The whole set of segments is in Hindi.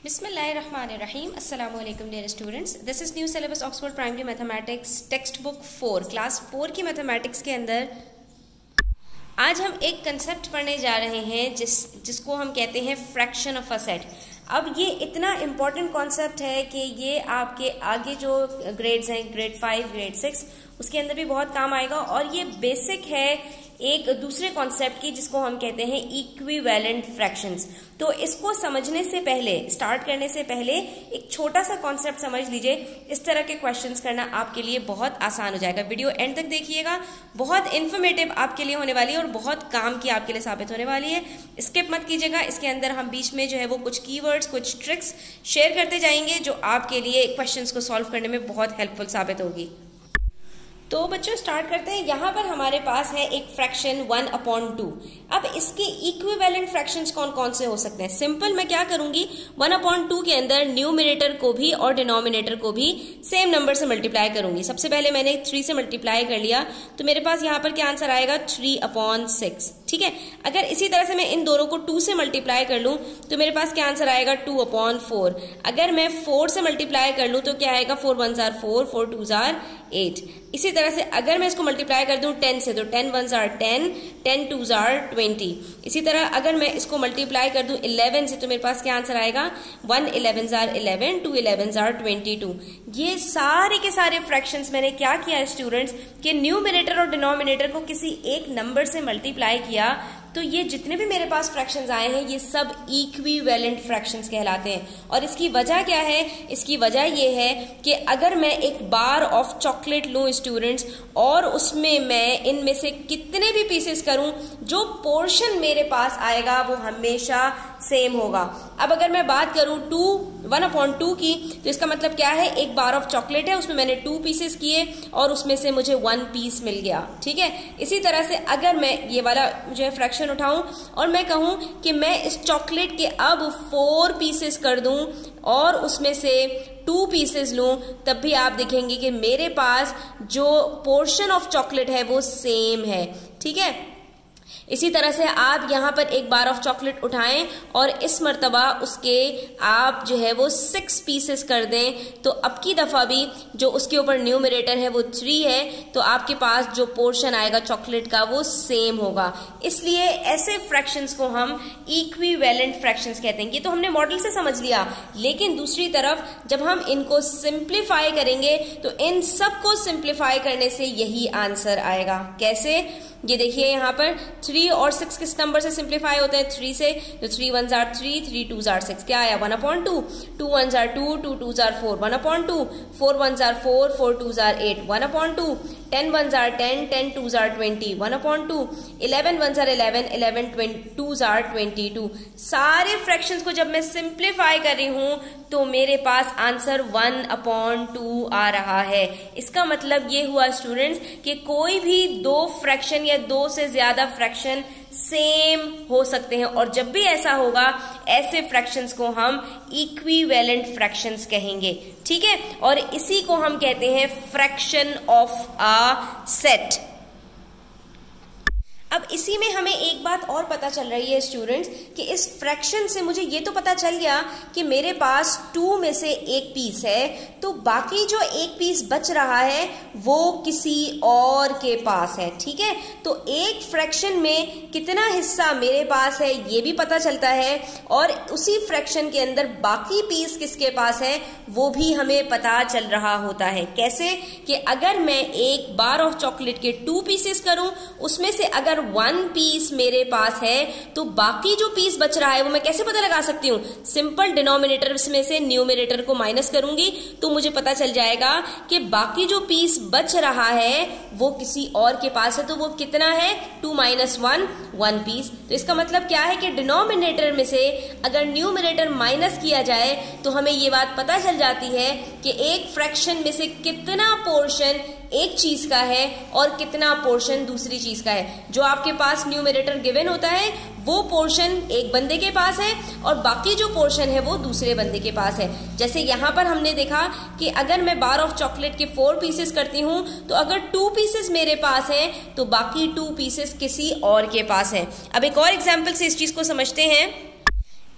Bismillahirrahmanirrahim. Assalamu alaikum dear students. This is new syllabus Oxford Primary Mathematics textbook 4 class 4 की मैथमेटिक्स के अंदर आज हम एक कंसेप्ट पढ़ने जा रहे हैं जिसको हम कहते हैं फ्रैक्शन ऑफ अ सेट। अब ये इतना इम्पॉर्टेंट कॉन्सेप्ट है कि ये आपके आगे जो ग्रेड्स हैं, ग्रेड 5, ग्रेड 6, उसके अंदर भी बहुत काम आएगा। और ये बेसिक है एक दूसरे कॉन्सेप्ट की जिसको हम कहते हैं इक्विवेलेंट फ्रैक्शंस। तो इसको समझने से पहले, स्टार्ट करने से पहले एक छोटा सा कॉन्सेप्ट समझ लीजिए। इस तरह के क्वेश्चंस करना आपके लिए बहुत आसान हो जाएगा। वीडियो एंड तक देखिएगा, बहुत इन्फॉर्मेटिव आपके लिए होने वाली है और बहुत काम की आपके लिए साबित होने वाली है। स्किप मत कीजिएगा। इसके अंदर हम बीच में जो है वो कुछ कीवर्ड्स, कुछ ट्रिक्स शेयर करते जाएंगे जो आपके लिए क्वेश्चंस को सॉल्व करने में बहुत हेल्पफुल साबित होगी। तो बच्चों स्टार्ट करते हैं। यहाँ पर हमारे पास है एक फ्रैक्शन 1/2। अब इसके इक्विवेलेंट फ्रैक्शंस कौन कौन से हो सकते हैं? सिंपल मैं क्या करूंगी, 1/2 के अंदर न्यूमरेटर को भी और डिनोमिनेटर को भी सेम नंबर से मल्टीप्लाई करूंगी। सबसे पहले मैंने 3 से मल्टीप्लाई कर लिया तो मेरे पास यहाँ पर क्या आंसर आएगा, 3/6। ठीक है, अगर इसी तरह से मैं इन दोनों को 2 से मल्टीप्लाई कर लूं तो मेरे पास क्या आंसर आएगा, 2/4। अगर मैं 4 से मल्टीप्लाई कर लूं तो क्या आएगा, 4 1s are 4, 4 2s are 8। इसी तरह से अगर मैं इसको मल्टीप्लाई कर दूं 10 से तो 10 1s are 10, 10 2s are 20। इसी तरह अगर मैं इसको मल्टीप्लाई कर दूं 11 से तो मेरे पास क्या आंसर आएगा, 1 11s are 11, 2 11s are 22। ये सारे के सारे फ्रैक्शंस मैंने क्या किया स्टूडेंट्स कि न्यूमरेटर और डिनोमिनेटर को किसी एक नंबर से मल्टीप्लाई किया तो ये जितने भी मेरे पास फ्रैक्शंस आए हैं ये सब इक्विवेलेंट फ्रैक्शंस कहलाते हैं। और इसकी वजह क्या है? इसकी वजह ये है कि अगर मैं एक बार ऑफ चॉकलेट लूं स्टूडेंट्स और उसमें मैं इनमें से कितने भी पीसेस करूं, जो पोर्शन मेरे पास आएगा वो हमेशा सेम होगा। अब अगर मैं बात करूं 1/2 की तो इसका मतलब क्या है, एक बार ऑफ चॉकलेट है, उसमें मैंने 2 पीसेस किए और उसमें से मुझे 1 पीस मिल गया। ठीक है, इसी तरह से अगर मैं ये वाला जो है फ्रैक्शन उठाऊं और मैं कहूं कि मैं इस चॉकलेट के अब 4 पीसेस कर दूं और उसमें से 2 पीसेस लूं, तब भी आप देखेंगे कि मेरे पास जो पोर्शन ऑफ चॉकलेट है वो सेम है। ठीक है, इसी तरह से आप यहाँ पर एक बार ऑफ चॉकलेट उठाएं और इस मर्तबा उसके आप जो है वो 6 पीसेस कर दें तो अब की दफा भी जो उसके ऊपर न्यूमरेटर है वो 3 है तो आपके पास जो पोर्शन आएगा चॉकलेट का वो सेम होगा। इसलिए ऐसे फ्रैक्शंस को हम इक्विवेलेंट फ्रैक्शंस कहते हैं। ये तो हमने मॉडल से समझ लिया, लेकिन दूसरी तरफ जब हम इनको सिंप्लीफाई करेंगे तो इन सबको सिंप्लीफाई करने से यही आंसर आएगा। कैसे? ये देखिए यहाँ पर 3 और 6 किस नंबर से सिंप्लीफाई होते हैं, 3 से, तो 3 1s are 3, 3 2s are 6, क्या आया, 1/2, 2 1s are 2, 2 2s are 4, 1/2, 4 1s are 4, 4 2s are 8, 1/2, 10 1s are 10, 10 2s are 20, 1/2, 11 1s are 11, 11 2s are 22। सारे फ्रैक्शंस को जब मैं सिंप्लीफाई कर रही हूं तो मेरे पास आंसर 1/2 आ रहा है। इसका मतलब ये हुआ स्टूडेंट्स कि कोई भी 2 फ्रैक्शन या 2 से ज्यादा फ्रैक्शन सेम हो सकते हैं और जब भी ऐसा होगा ऐसे फ्रैक्शंस को हम इक्विवेलेंट फ्रैक्शंस कहेंगे। ठीक है, और इसी को हम कहते हैं फ्रैक्शन ऑफ अ सेट। अब इसी में हमें एक बात और पता चल रही है स्टूडेंट्स कि इस फ्रैक्शन से मुझे ये तो पता चल गया कि मेरे पास 2 में से 1 पीस है तो बाकी जो 1 पीस बच रहा है वो किसी और के पास है। ठीक है, तो एक फ्रैक्शन में कितना हिस्सा मेरे पास है ये भी पता चलता है और उसी फ्रैक्शन के अंदर बाकी पीस किसके पास है वो भी हमें पता चल रहा होता है। कैसे? कि अगर मैं एक बार ऑफ चॉकलेट के 2 पीसेस करूं, उसमें से अगर 1 पीस मेरे पास है तो बाकी जो पीस बच रहा है वो मैं कैसे पता लगा सकती हूँ? सिंपल डिनोमिनेटर में से न्यूमरेटर को माइनस करूंगी तो मुझे पता चल जाएगा कि बाकी जो पीस बच रहा है वो किसी और के पास है। तो वो कितना है, 2 - 1, 1 पीस। तो इसका मतलब क्या है कि डिनोमिनेटर में से अगर न्यूमरेटर माइनस किया जाए तो हमें ये बात पता चल जाती है कि एक फ्रैक्शन में से कितना पोर्शन एक चीज का है और कितना पोर्शन दूसरी चीज का है। जो आपके पास न्यूमरेटर गिवन होता है वो पोर्शन एक बंदे के पास है और बाकी जो पोर्शन है वो दूसरे बंदे के पास है। जैसे यहाँ पर हमने देखा कि अगर मैं बार ऑफ चॉकलेट के 4 पीसेस करती हूँ तो अगर 2 पीसेस मेरे पास हैं तो बाकी 2 पीसेस किसी और के पास है। अब एक और एग्जाम्पल से इस चीज को समझते हैं।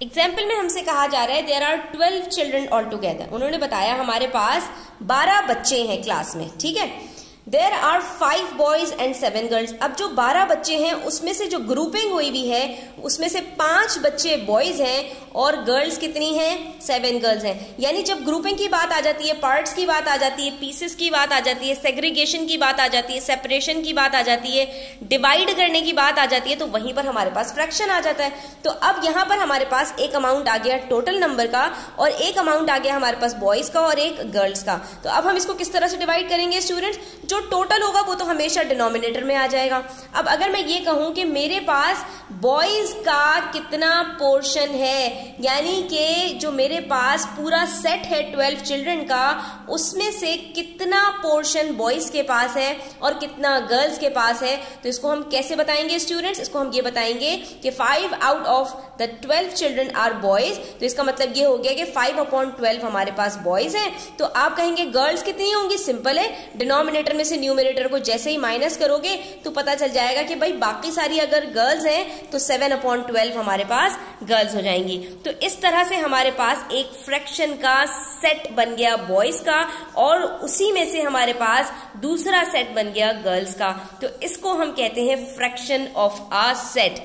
एग्जाम्पल में हमसे कहा जा रहा है there are 12 children all together. उन्होंने बताया हमारे पास 12 बच्चे हैं क्लास में, ठीक है। There are 5 boys and 7 girls. अब जो 12 बच्चे हैं उसमें से जो ग्रुपिंग हुई हुई है उसमें से 5 बच्चे बॉयज हैं और गर्ल्स कितनी हैं, 7 गर्ल्स हैं। यानी जब ग्रुपिंग की बात आ जाती है, पार्ट्स की बात आ जाती है, पीसेस की बात आ जाती है, सेग्रीगेशन की बात आ जाती है, सेपरेशन की बात आ जाती है, डिवाइड करने की बात आ जाती है, तो वहीं पर हमारे पास फ्रैक्शन आ जाता है। तो अब यहाँ पर हमारे पास एक अमाउंट आ गया टोटल नंबर का और एक अमाउंट आ गया हमारे पास बॉयज का और एक गर्ल्स का। तो अब हम इसको किस तरह से डिवाइड करेंगे स्टूडेंट्स? जो टोटल होगा वो तो हमेशा डिनोमिनेटर में आ जाएगा। अब अगर मैं ये कहूं कि मेरे पास बॉयज का कितना पोर्शन है, यानी कि जो मेरे पास पूरा सेट है 12 चिल्ड्रन का, उसमें से कितना पोर्शन बॉयज के पास है और कितना गर्ल्स के पास है, तो इसको हम कैसे बताएंगे स्टूडेंट्स? इसको हम ये बताएंगे कि 5 out of the 12 children are boys. तो इसका मतलब ये हो गया कि 5/12 हमारे पास बॉयज हैं। तो आप कहेंगे गर्ल्स कितनी होंगी? सिंपल है, डिनोमिनेटर में से न्यूमरेटर को जैसे ही माइनस करोगे तो पता चल जाएगा कि भाई बाकी सारी अगर गर्ल्स हैं तो 7/12 हमारे पास गर्ल्स हो जाएंगी। तो इस तरह से हमारे पास एक फ्रैक्शन का सेट बन गया बॉयज का और उसी में से हमारे पास दूसरा सेट बन गया गर्ल्स का। तो इसको हम कहते हैं फ्रैक्शन ऑफ अ सेट।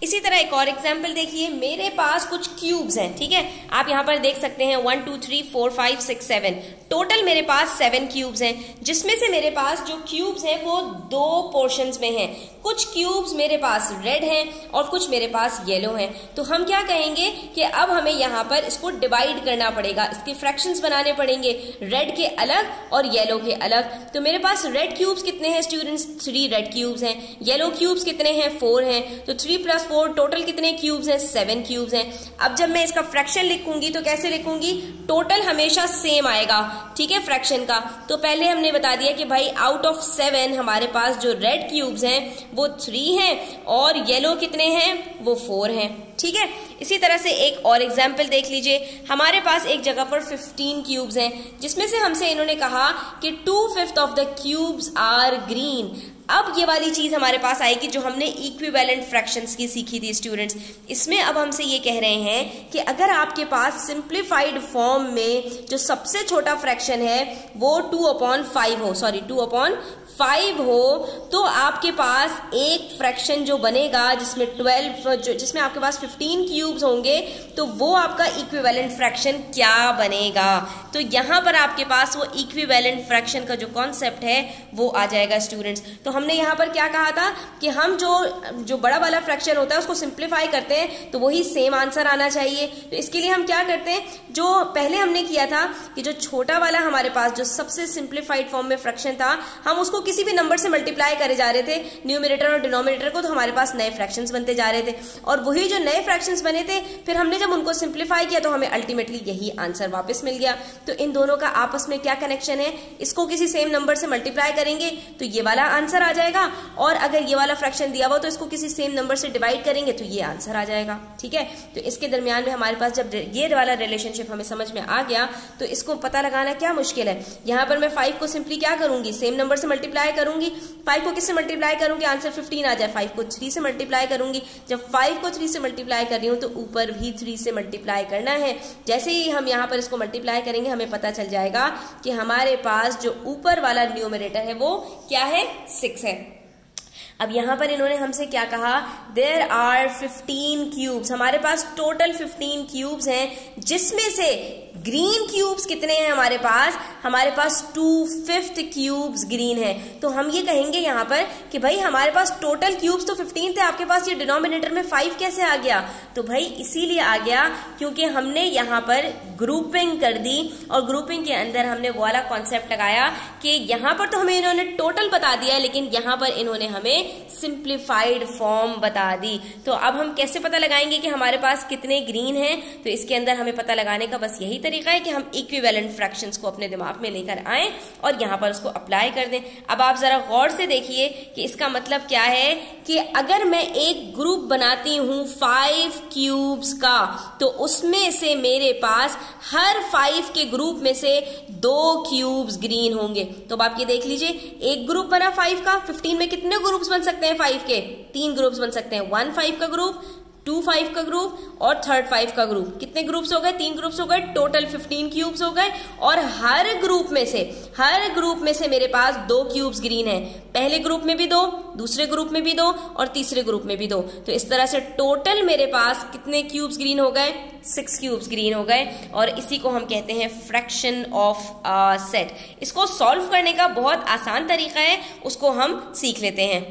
इसी तरह एक और एग्जाम्पल देखिए, मेरे पास कुछ क्यूब्स हैं, ठीक है। आप यहां पर देख सकते हैं 1 2 3 4 5 6 7, टोटल मेरे पास 7 क्यूब्स हैं, जिसमें से मेरे पास जो क्यूब्स हैं वो 2 पोर्शंस में हैं। कुछ क्यूब्स मेरे पास रेड हैं और कुछ मेरे पास येलो हैं। तो हम क्या कहेंगे कि अब हमें यहाँ पर इसको डिवाइड करना पड़ेगा, इसके फ्रैक्शंस बनाने पड़ेंगे, रेड के अलग और येलो के अलग। तो मेरे पास रेड क्यूब्स कितने हैं स्टूडेंट्स? 3 रेड क्यूब्स हैं। येलो क्यूब्स कितने हैं? 4 हैं। तो 3 + 4 टोटल कितने क्यूब्स हैं? 7 क्यूब्स हैं। अब जब मैं इसका फ्रैक्शन लिखूंगी तो कैसे लिखूंगी? टोटल हमेशा सेम आएगा, ठीक है, फ्रैक्शन का। तो पहले हमने बता दिया कि भाई आउट ऑफ 7 हमारे पास जो रेड क्यूब्स हैं वो 3 हैं और येलो कितने हैं? वो 4 हैं, ठीक है। इसी तरह से एक और एग्जाम्पल देख लीजिए, हमारे पास एक जगह पर 15 क्यूब्स हैं, जिसमें से हमसे इन्होंने कहा कि 2/5 of the cubes are green. अब ये वाली चीज हमारे पास आएगी जो हमने इक्विवेलेंट फ्रैक्शंस की सीखी थी स्टूडेंट्स। इसमें अब हमसे ये कह रहे हैं कि अगर आपके पास सिंप्लीफाइड फॉर्म में जो सबसे छोटा फ्रैक्शन है वो 2/5 हो, सॉरी 2/5 हो, तो आपके पास एक फ्रैक्शन जो बनेगा जिसमें 12 जिसमें आपके पास 15 क्यूब्स होंगे, तो वो आपका इक्विवेलेंट फ्रैक्शन क्या बनेगा? तो यहां पर आपके पास वो इक्विवेलेंट फ्रैक्शन का जो कॉन्सेप्ट है वो आ जाएगा स्टूडेंट्स। तो हमने यहाँ पर क्या कहा था कि हम जो बड़ा वाला फ्रैक्शन होता है उसको सिंप्लीफाई करते हैं तो वही सेम आंसर आना चाहिए। तो इसके लिए हम क्या करते हैं, जो पहले हमने किया था कि जो छोटा वाला हमारे पास जो सबसे सिंप्लीफाइड फॉर्म में फ्रैक्शन था, हम उसको किसी भी नंबर से मल्टीप्लाई करे जा रहे थे, न्यूमरेटर और डिनोमिनेटर को, तो हमारे पास नए फ्रैक्शंस बनते जा रहे थे। और वही जो नए फ्रैक्शंस बने थे फिर हमने जब उनको सिंप्लीफाई किया तो हमें अल्टीमेटली यही आंसर वापस मिल गया। तो इन दोनों का आपस में क्या कनेक्शन है? इसको किसी सेम नंबर से मल्टीप्लाई करेंगे तो ये वाला आंसर आ जाएगा, और अगर ये वाला फ्रैक्शन दिया हुआ तो इसको किसी सेम नंबर से डिवाइड करेंगे तो ये आंसर आ जाएगा, ठीक है। तो इसके दरमियान में हमारे पास जब ये वाला रिलेशनशिप हमें समझ में आ गया तो इसको पता लगाना क्या मुश्किल है। यहाँ पर मैं 5 को सिंपली क्या करूंगी? सेम नंबर से मल्टीप्लाई करूंगी। 5 को किससे मल्टीप्लाई करूंगी? आंसर 15 आ जाए। 5 को 3 से मल्टीप्लाई करूंगी। जब 5 को 3 से मल्टीप्लाई कर रही हूं तो ऊपर भी 3 से मल्टीप्लाई करना है। जैसे ही हम यहाँ पर इसको मल्टीप्लाई करेंगे हमें पता चल जाएगा कि हमारे पास जो ऊपर वाला न्यूमरेटर है वो क्या है? 6 है। अब यहां पर इन्होंने हमसे क्या कहा? There are 15 cubes. हमारे पास टोटल 15 क्यूब्स हैं, जिसमें से ग्रीन क्यूब्स कितने हैं हमारे पास? हमारे पास 2/5 क्यूब्स ग्रीन है। तो हम ये कहेंगे यहाँ पर कि भाई हमारे पास टोटल क्यूब्स तो 15 थे, आपके पास ये डिनोमिनेटर में 5 कैसे आ गया? तो भाई इसीलिए आ गया क्योंकि हमने यहाँ पर ग्रुपिंग कर दी और ग्रुपिंग के अंदर हमने वो वाला कॉन्सेप्ट लगाया कि यहाँ पर तो हमें इन्होंने टोटल बता दिया लेकिन यहाँ पर इन्होंने हमें सिंप्लीफाइड फॉर्म बता दी। तो अब हम कैसे पता लगाएंगे कि हमारे पास कितने ग्रीन हैं? तो इसके अंदर हमें पता लगाने का बस यही तरीका है कि हम इक्विवेलेंट फ्रैक्शंस को अपने दिमाग में लेकर आएं और यहाँ पर उसको अप्लाई कर दें। अब आप जरा गौर से देखिए कि इसका मतलब क्या है कि अगर मैं एक ग्रुप बनाती हूं 5 क्यूब्स का, तो उसमें से मेरे पास हर 5 के ग्रुप में से 2 क्यूब्स ग्रीन होंगे। तो अब आप ये देख लीजिए, एक ग्रुप बना 5 का, 15 में कितने ग्रुप्स बन सकते हैं 5 के? 3 ग्रुप्स बन सकते हैं। 1 5 का ग्रुप, 2 5 का ग्रुप और थर्ड 5 का ग्रुप। कितने ग्रुप्स हो गए? 3 ग्रुप्स हो गए, टोटल 15 क्यूब्स हो गए। और हर ग्रुप में से मेरे पास 2 क्यूब्स ग्रीन है। पहले ग्रुप में भी 2, दूसरे ग्रुप में भी 2 और तीसरे ग्रुप में भी 2। तो इस तरह से टोटल मेरे पास कितने क्यूब्स ग्रीन हो गए? 6 क्यूब्स ग्रीन हो गए। और इसी को हम कहते हैं फ्रैक्शन ऑफ सेट। इसको सॉल्व करने का बहुत आसान तरीका है, उसको हम सीख लेते हैं।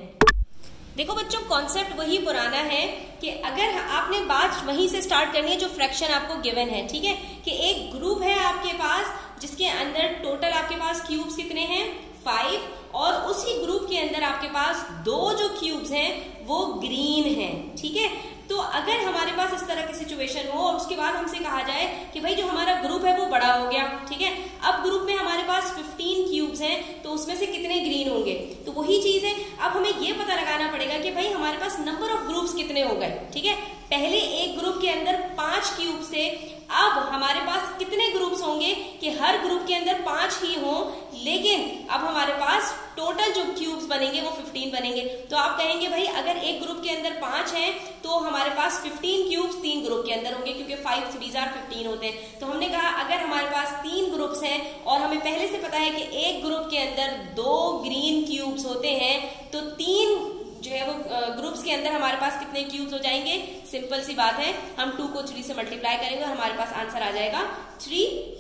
देखो बच्चों, कॉन्सेप्ट वही पुराना है कि अगर आपने बात वहीं से स्टार्ट करनी है जो फ्रैक्शन आपको गिवन है, ठीक है, कि एक ग्रुप है आपके पास जिसके अंदर टोटल आपके पास क्यूब्स कितने हैं? 5। और उसी ग्रुप के अंदर आपके पास 2 जो क्यूब्स हैं वो ग्रीन हैं, ठीक है। तो अगर हमारे पास इस तरह की सिचुएशन हो और उसके बाद हमसे कहा जाए कि भाई जो हमारा ग्रुप है वो बड़ा हो गया, ठीक है, अब ग्रुप में हमारे पास 15 क्यूब्स हैं, तो उसमें से कितने ग्रीन होंगे? तो वही चीज है, अब हमें ये पता लगाना पड़ेगा कि भाई हमारे पास नंबर ऑफ ग्रुप्स कितने हो गए, ठीक है। पहले एक ग्रुप के अंदर 5 क्यूब्स थे, अब हमारे पास कितने ग्रुप्स होंगे कि हर ग्रुप के अंदर 5 ही हों, लेकिन अब हमारे पास टोटल जो क्यूब्स बनेंगे वो 15 बनेंगे। तो आप कहेंगे भाई अगर एक ग्रुप के अंदर 5 हैं तो हमारे पास 15 क्यूब्स 3 ग्रुप के अंदर होंगे, क्योंकि 5 3 are 15 होते हैं। तो हमने कहा अगर हमारे पास 3 ग्रुप्स हैं और हमें पहले से पता है कि एक ग्रुप के अंदर 2 ग्रीन क्यूब्स होते हैं, तो 3 जो है वो ग्रुप्स के अंदर हमारे पास कितने क्यूब्स हो जाएंगे? सिंपल सी बात है, हम 2 को 3 से मल्टीप्लाई करेंगे और हमारे पास आंसर आ जाएगा 3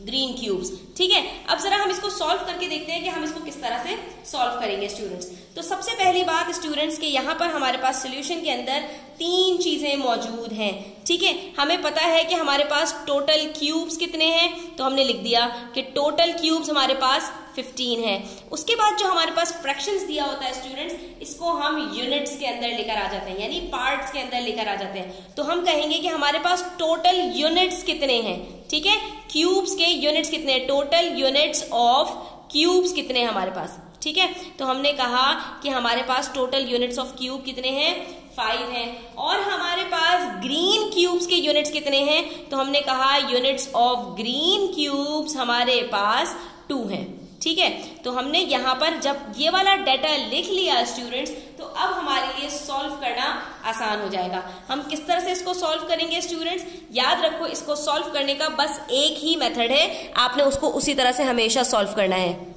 ग्रीन क्यूब्स, ठीक है। अब जरा हम इसको सॉल्व करके देखते हैं कि हम इसको किस तरह से सॉल्व करेंगे स्टूडेंट्स। तो सबसे पहली बात स्टूडेंट्स के यहाँ पर हमारे पास सोल्यूशन के अंदर 3 चीजें मौजूद हैं, ठीक है। हमें पता है कि हमारे पास टोटल क्यूब्स कितने हैं, तो हमने लिख दिया कि टोटल क्यूब्स हमारे पास 15 है। उसके बाद जो हमारे पास फ्रैक्शंस दिया होता है स्टूडेंट्स, इसको हम यूनिट्स के अंदर लेकर आ जाते हैं, यानी पार्ट्स के अंदर लेकर आ जाते हैं। तो हम कहेंगे कि हमारे पास टोटल यूनिट्स कितने हैं, ठीक है, क्यूब्स के यूनिट्स कितने हैं, टोटल यूनिट्स ऑफ क्यूब्स कितने हैं हमारे पास, ठीक है। तो हमने कहा कि हमारे पास टोटल यूनिट्स ऑफ क्यूब कितने हैं? 5 हैं। और हमारे पास ग्रीन क्यूब्स के यूनिट्स कितने हैं? तो हमने कहा यूनिट्स ऑफ ग्रीन क्यूब्स हमारे पास 2 हैं, ठीक है। तो हमने यहाँ पर जब ये वाला डाटा लिख लिया स्टूडेंट्स, तो अब हमारे लिए सॉल्व करना आसान हो जाएगा। हम किस तरह से इसको सॉल्व करेंगे स्टूडेंट्स? याद रखो, इसको सॉल्व करने का बस एक ही मेथड है, आपने उसको उसी तरह से हमेशा सॉल्व करना है।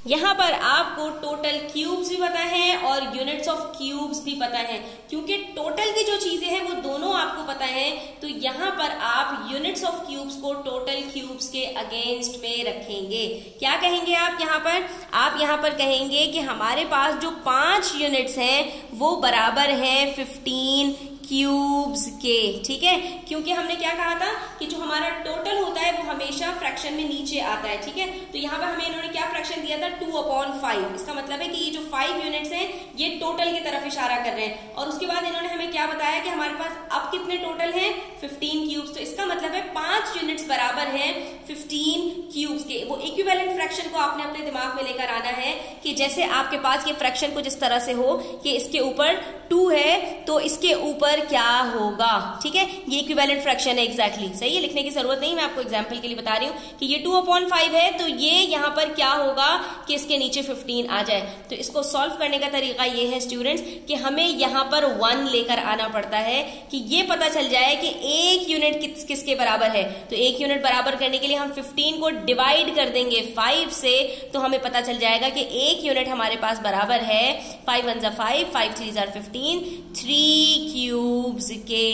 यहाँ पर आपको टोटल क्यूब्स भी पता है और यूनिट्स ऑफ क्यूब्स भी पता है, क्योंकि टोटल की जो चीजें हैं वो दोनों आपको पता है। तो यहाँ पर आप यूनिट्स ऑफ क्यूब्स को टोटल क्यूब्स के अगेंस्ट में रखेंगे। क्या कहेंगे आप यहाँ पर? आप यहाँ पर कहेंगे कि हमारे पास जो 5 यूनिट्स हैं वो बराबर हैं 15 क्यूब्स के, ठीक है। क्योंकि हमने क्या कहा था कि जो हमारा टोटल होता है वो हमेशा फ्रैक्शन में नीचे आता है, ठीक है। तो यहाँ पर हमें इन्होंने क्या फ्रैक्शन दिया था? 2/5। इसका मतलब है कि ये जो 5 यूनिट्स हैं ये टोटल की तरफ इशारा कर रहे हैं। और उसके बाद इन्होंने हमें क्या बताया कि हमारे पास अब कितने टोटल हैं? 15 क्यूब्स। तो इसका मतलब है 5 यूनिट्स बराबर हैं 15 क्यूब्स के। वो इक्विवेलेंट फ्रैक्शन को आपने अपने दिमाग में लेकर आना है कि जैसे आपके पास ये फ्रैक्शन कुछ इस तरह से हो कि इसके ऊपर 2 है तो इसके ऊपर क्या होगा, ठीक है। ये इक्विवेलेंट फ्रैक्शन है, एग्जैक्टली सही है, लिखने की जरूरत नहीं, मैं आपको एग्जांपल के लिए बता रही हूं कि ये 2/5 है, तो ये यहाँ पर क्या होगा कि इसके नीचे 15 आ जाए। तो इसको सॉल्व करने का तरीका ये है स्टूडेंट्स कि हमें यहाँ पर 1 लेकर आना पड़ता है कि ये पता चल जाए कि एक यूनिट किसके बराबर है। तो एक यूनिट बराबर करने के लिए हम 15 को डिवाइड कर देंगे 5 से, तो हमें पता चल जाएगा कि एक यूनिट हमारे पास बराबर है 5 1 जा 5, 5 3 जा 15, 3 क्यूब्स के।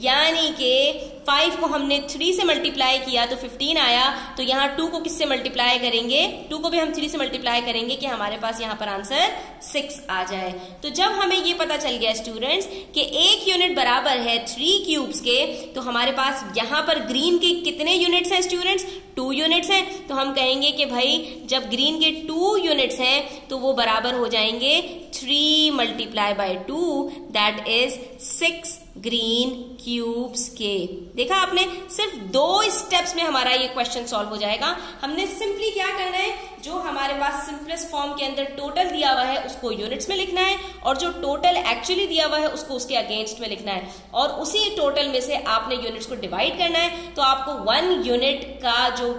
यानी कि 5 को हमने 3 से मल्टीप्लाई किया तो 15 आया। तो यहाँ 2 को किससे मल्टीप्लाई करेंगे? 2 को भी हम 3 से मल्टीप्लाई करेंगे कि हमारे पास यहाँ पर आंसर 6 आ जाए। तो जब हमें ये पता चल गया स्टूडेंट्स कि एक यूनिट बराबर है 3 क्यूब्स के, तो हमारे पास यहाँ पर ग्रीन के कितने यूनिट्स हैं स्टूडेंट्स? 2 यूनिट्स हैं। तो हम कहेंगे कि भाई जब ग्रीन के 2 यूनिट्स हैं तो वो बराबर हो जाएंगे 3 × 2, दैट इज 6 ग्रीन क्यूब्स के। देखा आपने, सिर्फ 2 स्टेप्स में हमारा ये क्वेश्चन सॉल्व हो जाएगा। हमने सिंपली क्या करना है, जो हमारे पास सिंपलेस्ट फॉर्म के अंदर टोटल दिया हुआ है उसको यूनिट्स में लिखना है, और जो टोटल एक्चुअली दिया हुआ है उसको उसके अगेंस्ट में लिखना है, और उसी टोटल में से आपने यूनिट्स को डिवाइड करना है। तो आपको 1 यूनिट का जो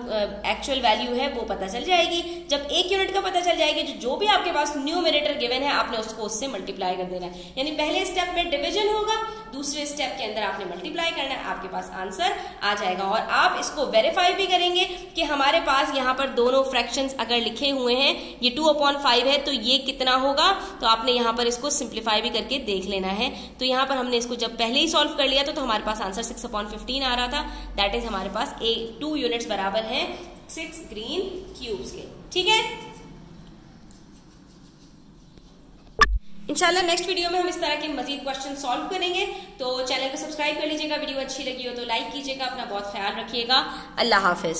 एक्चुअल वैल्यू है वो पता चल जाएगी। जब 1 यूनिट का पता चल जाएगी, जो भी आपके पास न्यूमरेटर गिवन है आपने उसको उससे मल्टीप्लाई कर देना है। यानी पहले स्टेप में डिवीजन होगा, दूसरे स्टेप के अंदर आपने मल्टीप्लाई करना है, आपके पास आंसर आ जाएगा। और आप इसको वेरीफाई भी करेंगे कि हमारे पास यहाँ पर दोनों फ्रैक्शंस अगर लिखे हुए हैं, ये 2/5 है तो ये कितना होगा, तो आपने यहाँ पर इसको सिंप्लीफाई भी करके देख लेना है। तो यहाँ पर हमने इसको जब पहले ही सॉल्व कर लिया तो हमारे पास आंसर 6/15 आ रहा था। दैट इज हमारे पास 2 यूनिट्स बराबर है 6 ग्रीन क्यूब्स के। ठीक है, इंशाल्लाह नेक्स्ट वीडियो में हम इस तरह के मजीद क्वेश्चन सॉल्व करेंगे। तो चैनल को सब्सक्राइब कर लीजिएगा, वीडियो अच्छी लगी हो तो लाइक कीजिएगा, अपना बहुत ख्याल रखिएगा। अल्लाह हाफिज।